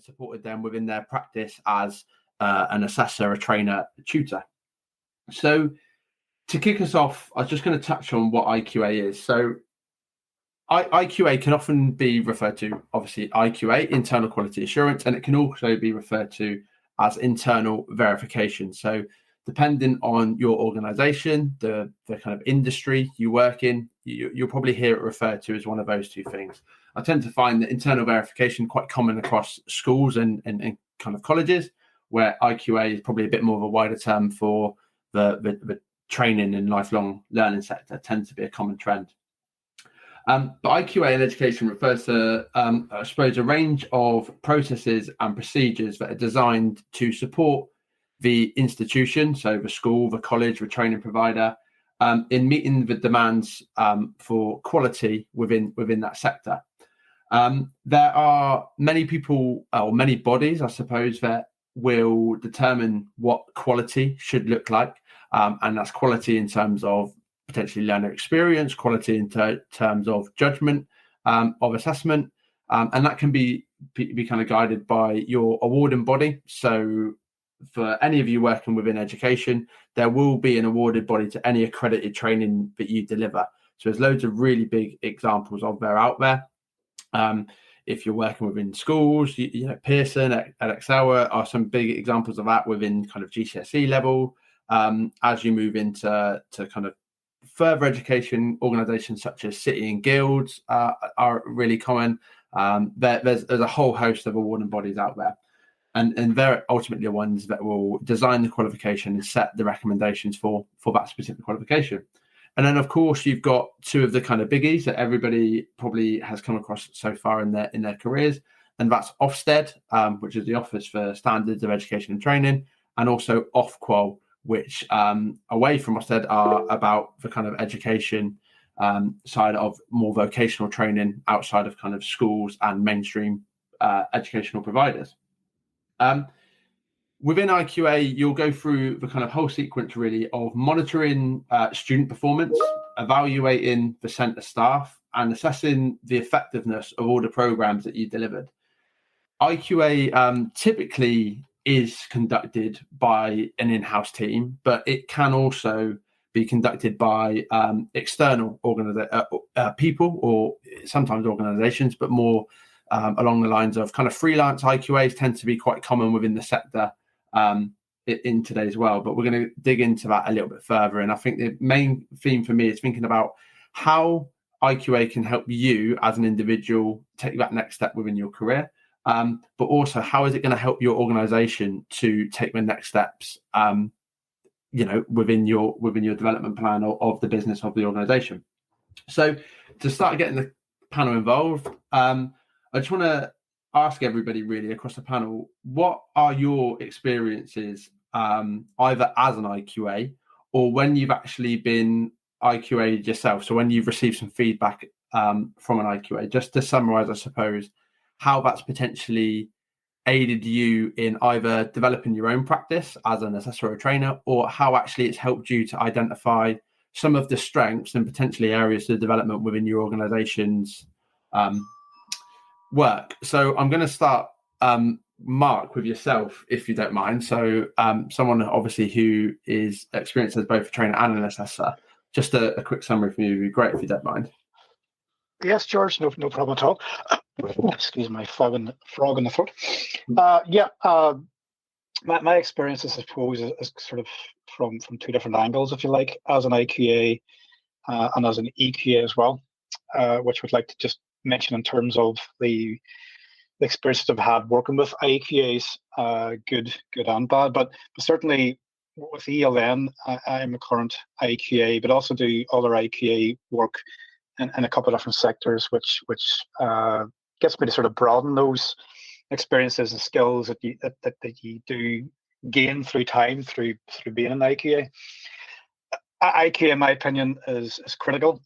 and supported them within their practice as an assessor, a trainer, a tutor. So to kick us off, I was just going to touch on what IQA is. So IQA can often be referred to, obviously, IQA, internal quality assurance, and it can also be referred to as internal verification. So depending on your organization, the kind of industry you work in, you'll probably hear it referred to as one of those two things. I tend to find that internal verification quite common across schools and kind of colleges, where IQA is probably a bit more of a wider term for the training and lifelong learning sector, tends to be a common trend. But IQA in education refers to, I suppose, a range of processes and procedures that are designed to support the institution, so the school, the college, the training provider, in meeting the demands for quality within that sector. There are many people, or many bodies, I suppose, that will determine what quality should look like, and that's quality in terms of potentially learner experience, quality in terms of judgment, of assessment, and that can be kind of guided by your awarding body. So for any of you working within education, there will be an awarded body to any accredited training that you deliver. So there's loads of really big examples of there out there. If you're working within schools, you know, Pearson, edXL are some big examples of that within kind of GCSE level. As you move into kind of further education, organisations such as City and Guilds are really common. There's a whole host of awarding bodies out there, and they're ultimately the ones that will design the qualification and set the recommendations for that specific qualification. And then, of course, you've got two of the kind of biggies that everybody probably has come across so far in their careers, and that's Ofsted, which is the Office for Standards of Education and Training, and also Ofqual, which away from Ofsted are about the kind of education side of more vocational training outside of kind of schools and mainstream educational providers. Within IQA, you'll go through the kind of whole sequence really of monitoring student performance, evaluating the centre staff, and assessing the effectiveness of all the programs that you delivered. IQA typically is conducted by an in-house team, but it can also be conducted by external people, or sometimes organisations, but more along the lines of kind of freelance IQAs tend to be quite common within the sector in today's world. But we're going to dig into that a little bit further. And I think the main theme for me is thinking about how IQA can help you as an individual take that next step within your career. But also, how is it going to help your organisation to take the next steps, within your development plan of the business of the organisation? So, to start getting the panel involved, I just want to ask everybody really across the panel, what are your experiences either as an IQA or when you've actually been IQA'd yourself? So when you've received some feedback from an IQA, just to summarise, I suppose, how that's potentially aided you in either developing your own practice as an assessor or a trainer, or how actually it's helped you to identify some of the strengths and potentially areas of development within your organisation's work. So I'm going to start, Mark, with yourself, if you don't mind. So someone obviously who is experienced as both a trainer and an assessor. Just a quick summary from you would be great if you don't mind. Yes, George, no problem at all. Excuse my frog in the throat. My experiences, I suppose, is sort of from two different angles, if you like, as an IQA and as an EQA as well, which would like to just mention in terms of the experiences I've had working with IQAs, good and bad. But certainly with ELN, I'm a current IQA, but also do other IQA work in a couple of different sectors, which gets me to sort of broaden those experiences and skills that you do gain through time through being an IQA. IQA, in my opinion, is critical,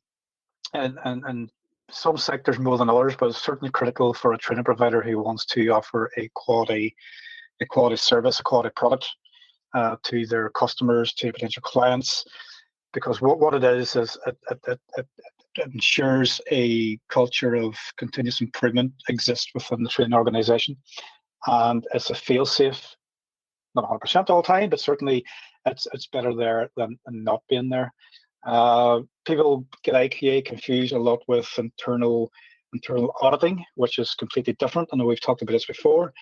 and some sectors more than others, but it's certainly critical for a training provider who wants to offer a quality service, a quality product to their customers, to potential clients. Because what it is it ensures a culture of continuous improvement exists within the training organisation, and it's a fail-safe, not 100% all the time, but certainly it's better there than not being there. People get IQA confused a lot with internal auditing, which is completely different. I know we've talked about this before,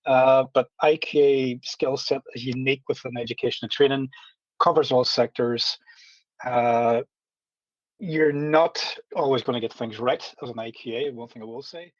but IQA skill set is unique within education and training, covers all sectors. You're not always going to get things right as an IQA, one thing I will say.